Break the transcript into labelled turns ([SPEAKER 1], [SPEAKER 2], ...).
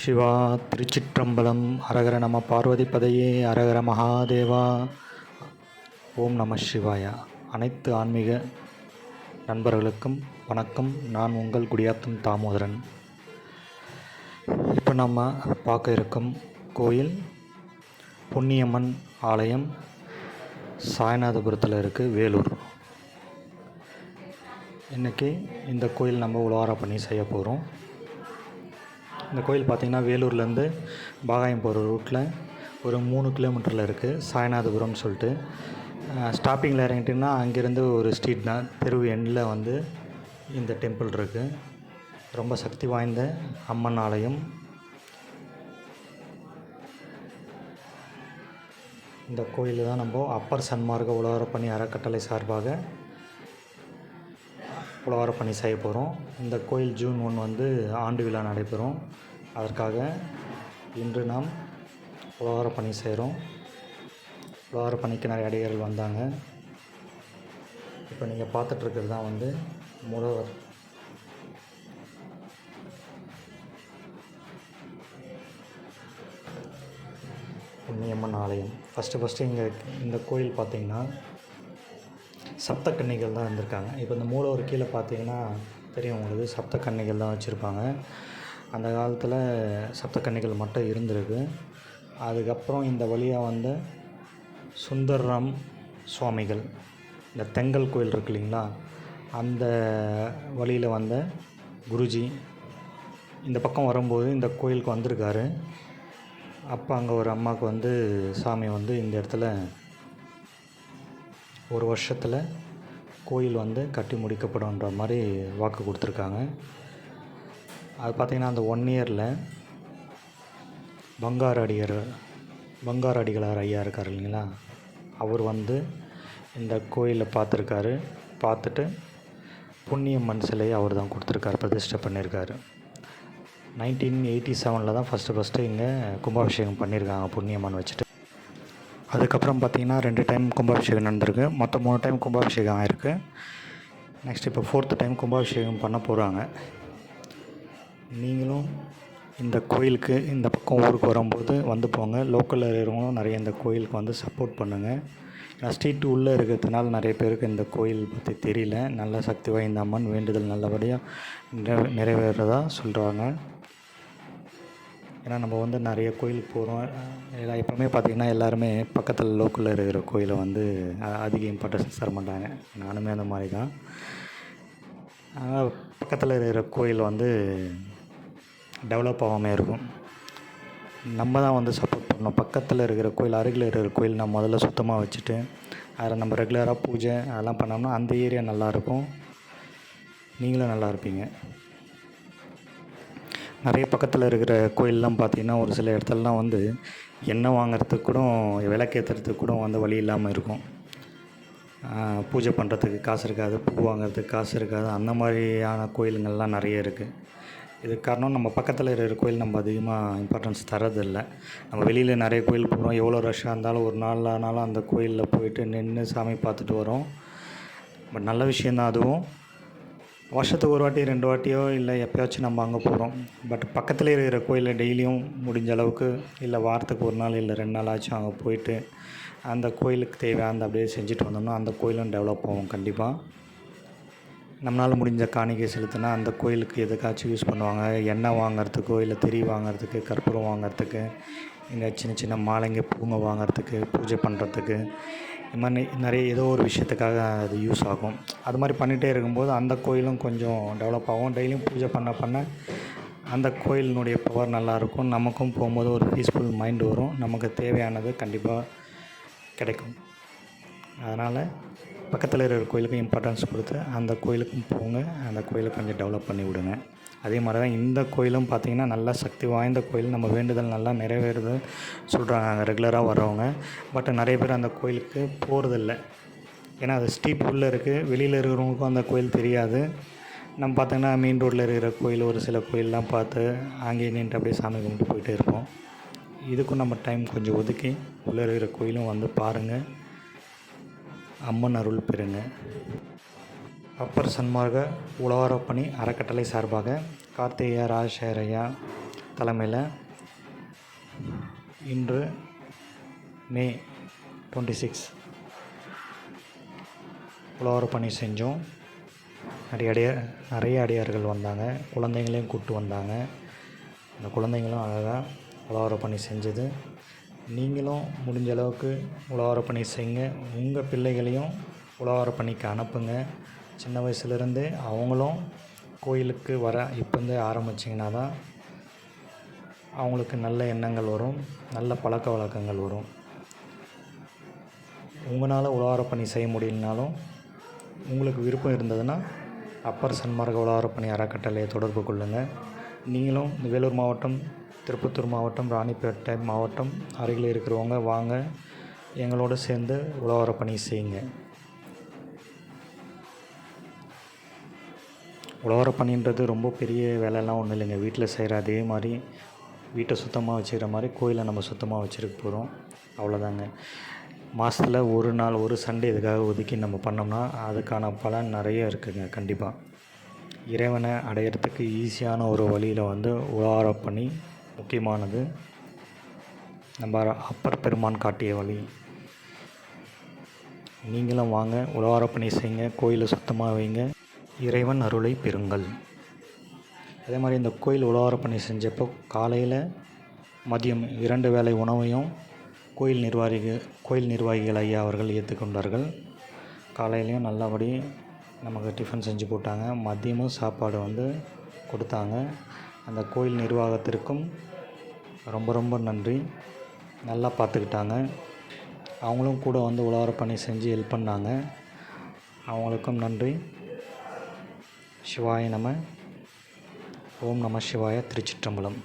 [SPEAKER 1] சிவா திருச்சிற்றம்பலம். அரகர நம பார்வதிபதையே, அரகர மகாதேவா. ஓம் நம சிவாயா. அனைத்து ஆன்மீக நண்பர்களுக்கும் வணக்கம். நான் உங்கள் குடியாத்தம் தாமோதரன். இப்போ நம்ம பார்க்க இருக்கும் கோயில் புண்ணியம்மன் ஆலயம், சாய்நாதபுரத்தில் இருக்குது, வேலூர். இன்றைக்கி இந்த கோயில் நம்ம உலவார பண்ணி செய்ய போகிறோம். இந்த கோயில் பார்த்திங்கன்னா வேலூர்லேருந்து பாகாயம் போகிற ரூட்டில் ஒரு 3 கிலோமீட்டரில் இருக்குது, சாய்நாதபுரம்னு சொல்லிட்டு. ஸ்டாப்பிங்கில் இறங்கிட்டிங்கன்னா அங்கேருந்து ஒரு ஸ்ட்ரீட் தான், தெருவு எண்ணில் வந்து இந்த டெம்பிள் இருக்குது. ரொம்ப சக்தி வாய்ந்த அம்மன் ஆலயம். இந்த கோயில் தான் நம்ம அப்பர் சன்மார்க்க உலவார பண்ணி அறக்கட்டளை சார்பாக உலவார பண்ணி செய்ய போகிறோம். இந்த கோயில் ஜூன் 1 வந்து ஆண்டு விழா நடைபெறும். அதற்காக இன்று நாம் உலவார பண்ணி செய்கிறோம். உலவார பணிக்கு நிறைய அடியார்கள் வந்தாங்க. இப்போ நீங்கள் பார்த்துட்ருக்கிறது தான் வந்து மூலவர். புண்ணியம்மன் ஆலயம். ஃபஸ்ட்டு இங்கே இந்த கோயில் பார்த்திங்கன்னா சப்த கன்னிகள் தான் இருந்திருக்காங்க. இப்போ இந்த மூலவர் கீழே பார்த்தீங்கன்னா தெரியும் உங்களுக்கு, சப்த கன்னிகள் தான் வச்சுருப்பாங்க. அந்த காலத்தில் சப்த கன்னிகள் மட்டும் இருந்திருக்கு. அதுக்கப்புறம் இந்த வழியாக வந்த சுந்தர்ராம் சுவாமிகள், இந்த தெங்கல் கோயில் இருக்கு இல்லைங்களா, அந்த வழியில் வந்த குருஜி இந்த பக்கம் வரும்போது இந்த கோயிலுக்கு வந்திருக்காரு. அப்போ அங்கே ஒரு அம்மாவுக்கு வந்து சாமி வந்து இந்த இடத்துல ஒரு வருஷத்தில் கோயில் வந்து கட்டி முடிக்கப்படும்ன்ற மாதிரி வாக்கு கொடுத்துருக்காங்க. அது பார்த்திங்கன்னா அந்த 1 இயரில் பங்கார அடிகளார் ஐயா இருக்கார் இல்லைங்களா, அவர் வந்து இந்த கோயிலை பார்த்துருக்காரு. பார்த்துட்டு புண்ணியம்மன் சிலையை அவர் தான் கொடுத்துருக்காரு, பிரதிஷ்டை பண்ணியிருக்காரு. 1987 தான் ஃபஸ்ட்டு இங்கே கும்பாபிஷேகம் பண்ணியிருக்காங்க புண்ணியம்மன் வச்சுட்டு. அதுக்கப்புறம் பார்த்திங்கன்னா 2 டைம் கும்பாபிஷேகம் நடந்திருக்கு. மொத்தம் 3 டைம் கும்பாபிஷேகம் ஆகிருக்கு. நெக்ஸ்ட் இப்போ 4th டைம் கும்பாபிஷேகம் பண்ண போகிறாங்க. நீங்களும் இந்த கோயிலுக்கு இந்த பக்கம் ஊருக்கு வரும்போது வந்து போங்க. லோக்கலில் இருக்கிறவங்களும் நிறைய இந்த கோயிலுக்கு வந்து சப்போர்ட் பண்ணுங்கள். ஏன்னா ஸ்ட்ரீட் உள்ளே இருக்கிறதுனால நிறைய பேருக்கு இந்த கோயில் பற்றி தெரியல. நல்ல சக்தி வாய்ந்த அம்மன், வேண்டுதல் நல்லபடியாக நிறைவேறதா சொல்கிறாங்க. ஏன்னா நம்ம வந்து நிறைய கோயிலுக்கு போகிறோம். எப்போவுமே பார்த்திங்கன்னா எல்லாருமே பக்கத்தில் லோக்கலில் இருக்கிற கோயிலை வந்து அதிக இம்பார்ட்டன்ஸ் தர மாட்டாங்க. நானுமே அந்த மாதிரி தான். ஆனால் பக்கத்தில் இருக்கிற கோயில் வந்து டெவலப் ஆகாமல் இருக்கும். நம்ம தான் வந்து சப்போர்ட் பண்ணணும். பக்கத்தில் இருக்கிற கோயில், அருகில் இருக்கிற கோயில் நம்ம முதல்ல சுத்தமாக வச்சுட்டு அதில் நம்ம ரெகுலராக பூஜை அதெல்லாம் பண்ணோம்னா அந்த ஏரியா நல்லாயிருக்கும், நீங்களும் நல்லா இருப்பீங்க. நிறைய பக்கத்தில் இருக்கிற கோயிலெலாம் பார்த்திங்கன்னா ஒரு சில இடத்துலலாம் வந்து எண்ணெய் வாங்கிறதுக்கு கூட, விளக்கேற்றுறதுக்கு கூட வந்து வழி இல்லாமல் இருக்கும். பூஜை பண்ணுறதுக்கு காசு இருக்காது, பூ வாங்கிறதுக்கு காசு இருக்காது. அந்த மாதிரியான கோயிலுங்கள்லாம் நிறைய இருக்குது. இதுக்கு காரணம் நம்ம பக்கத்தில் இருக்கிற கோயில் நம்ம அதிகமாக இம்பார்ட்டன்ஸ் தரதில்லை. நம்ம வெளியில் நிறைய கோயில் போகிறோம், எவ்வளோ ரஷ்ஷாக இருந்தாலும் ஒரு நாள் ஆனாலும் அந்த கோயிலில் போயிட்டு நின்று சாமி பார்த்துட்டு வரோம். பட் நல்ல விஷயந்தான் அதுவும். வருஷத்துக்கு 1 வாட்டி 2 வாட்டியோ இல்லை எப்போயாச்சும் நம்ம அங்கே போகிறோம். பட் பக்கத்தில் இருக்கிற கோயிலில் டெய்லியும் முடிஞ்ச அளவுக்கு, இல்லை வாரத்துக்கு 1 நாள் இல்லை 2 நாள் ஆச்சும் அங்கே போயிட்டு அந்த கோயிலுக்கு தேவையானது அப்படியே செஞ்சுட்டு வந்தோம்னா அந்த கோயிலும் டெவலப் ஆகும். கண்டிப்பாக நம்மளால் முடிஞ்ச காணிக்கை செலுத்தினா அந்த கோயிலுக்கு எதுக்காச்சும் யூஸ் பண்ணுவாங்க. எண்ணெய் வாங்கிறதுக்கோ இல்லை திரி வாங்கிறதுக்கு, கற்பூரம் வாங்கிறதுக்கு, இங்கே சின்ன சின்ன மாலைங்க பூங்க வாங்கிறதுக்கு, பூஜை பண்ணுறதுக்கு, இது மாதிரி நிறைய ஏதோ ஒரு விஷயத்துக்காக அது யூஸ் ஆகும். அது மாதிரி பண்ணிகிட்டே இருக்கும்போது அந்த கோயிலும் கொஞ்சம் டெவலப் ஆகும். டெய்லியும் பூஜை பண்ண அந்த கோயிலினுடைய பவர் நல்லாயிருக்கும். நமக்கும் போகும்போது ஒரு பீஸ்ஃபுல் மைண்டு வரும். நமக்கு தேவையானது கண்டிப்பாக கிடைக்கும். அதனால் பக்கத்தில் இருக்கிற கோயிலுக்கும் இம்பார்ட்டன்ஸ் கொடுத்து அந்த கோயிலுக்கும் போங்க. அந்த கோயிலை கொஞ்சம் டெவலப் பண்ணி விடுங்க. அதே மாதிரி தான் இந்த கோயிலும் பார்த்திங்கன்னா நல்லா சக்தி வாய்ந்த கோயில். நம்ம வேண்டுதல் நல்லா நிறைவேறுது சொல்கிறாங்க ரெகுலராக வரவங்க. பட் நிறைய பேர் அந்த கோயிலுக்கு போகிறதில்ல. ஏன்னா அது ஸ்ட்ரீட் உள்ளே இருக்குது, வெளியில் இருக்கிறவங்களுக்கும் அந்த கோயில் தெரியாது. நம்ம பார்த்திங்கன்னா மெயின் ரோட்டில் இருக்கிற கோயில், ஒரு சில கோயிலெலாம் பார்த்து அங்கேயே நின்று அப்படியே சாமி கும்பிட்டு போயிட்டே இருப்போம். இதுக்கும் நம்ம டைம் கொஞ்சம் ஒதுக்கி உள்ளே இருக்கிற கோயிலும் வந்து பாருங்கள், அம்மன் அருள் பெறுங்க. அப்பர் சன்மார்க்க உலவார பணி அறக்கட்டளை சார்பாக கார்த்திகேயா, ராஜசேகரையா, தலைமையில் இன்று மே 26 உழவார பணி செஞ்சோம். நிறைய அடியார்கள் வந்தாங்க, குழந்தைங்களையும் கூப்பிட்டு வந்தாங்க. அந்த குழந்தைங்களும் அழகாக உழவார பணி செஞ்சது. நீங்களும் முடிஞ்ச அளவுக்கு உழவார பணி செய்யுங்க. உங்கள் பிள்ளைகளையும் உழவார பணிக்கு அனுப்புங்க. சின்ன வயசுலேருந்தே அவங்களும் கோயிலுக்கு வர இப்போந்தே ஆரம்பிச்சிங்கன்னா தான் அவங்களுக்கு நல்ல எண்ணங்கள் வரும், நல்ல பழக்க வழக்கங்கள் வரும். உங்களால் உழவார பணி செய்ய முடியலனாலும் உங்களுக்கு விருப்பம் இருந்ததுன்னா அப்பர் சன்மார்க்க உழவார பணி அறக்கட்டளையை தொடர்பு கொள்ளுங்கள். நீங்களும் இந்த வேலூர் மாவட்டம், திருப்பத்தூர் மாவட்டம், ராணிப்பேட்டை மாவட்டம் அருகில் இருக்கிறவங்க வாங்க, எங்களோடு சேர்ந்து உழவார பணி செய்யுங்க. உழவார பணின்றது ரொம்ப பெரிய வேலையெல்லாம் ஒன்றும் இல்லைங்க. வீட்டில் செய்கிற அதே மாதிரி வீட்டை சுத்தமாக வச்சுக்கிற மாதிரி கோயிலை நம்ம சுத்தமாக வச்சுருக்க போகிறோம், அவ்வளோதாங்க. மாதத்தில் ஒரு நாள் ஒரு சண்டே இதுக்காக ஒதுக்கி நம்ம பண்ணோம்னா அதுக்கான பலன் நிறைய இருக்குதுங்க. கண்டிப்பாக இறைவனை அடையிறதுக்கு ஈஸியான ஒரு வழியில் உழவார பணி முக்கியமானது. நம்ம அப்பர் பெருமான் காட்டிய வழி. நீங்களும் வாங்க, உழவார பணி செய்யுங்க, கோயிலை சுத்தமாக வைங்க, இறைவன் அருளை பெறுங்கள். அதே மாதிரி இந்த கோயில் உழவார பணி செஞ்சப்போ காலையில் மதியம் 2 வேளை உணவையும் கோயில் நிர்வாகிகள் ஐயா அவர்கள் ஏற்றுக்கொண்டார்கள். காலையிலையும் நல்லபடி நமக்கு டிஃபன் செஞ்சு போட்டாங்க, மதியமும் சாப்பாடு கொடுத்தாங்க. அந்த கோயில் நிர்வாகத்திற்கும் ரொம்ப ரொம்ப நன்றி. நல்லா பார்த்துக்கிட்டாங்க. அவங்களும் கூட உழவார பணி செஞ்சு ஹெல்ப் பண்ணாங்க. அவங்களுக்கும் நன்றி. சிவாய நம. ஓம் நம சிவாய. திருச்சிற்றம்பலம்.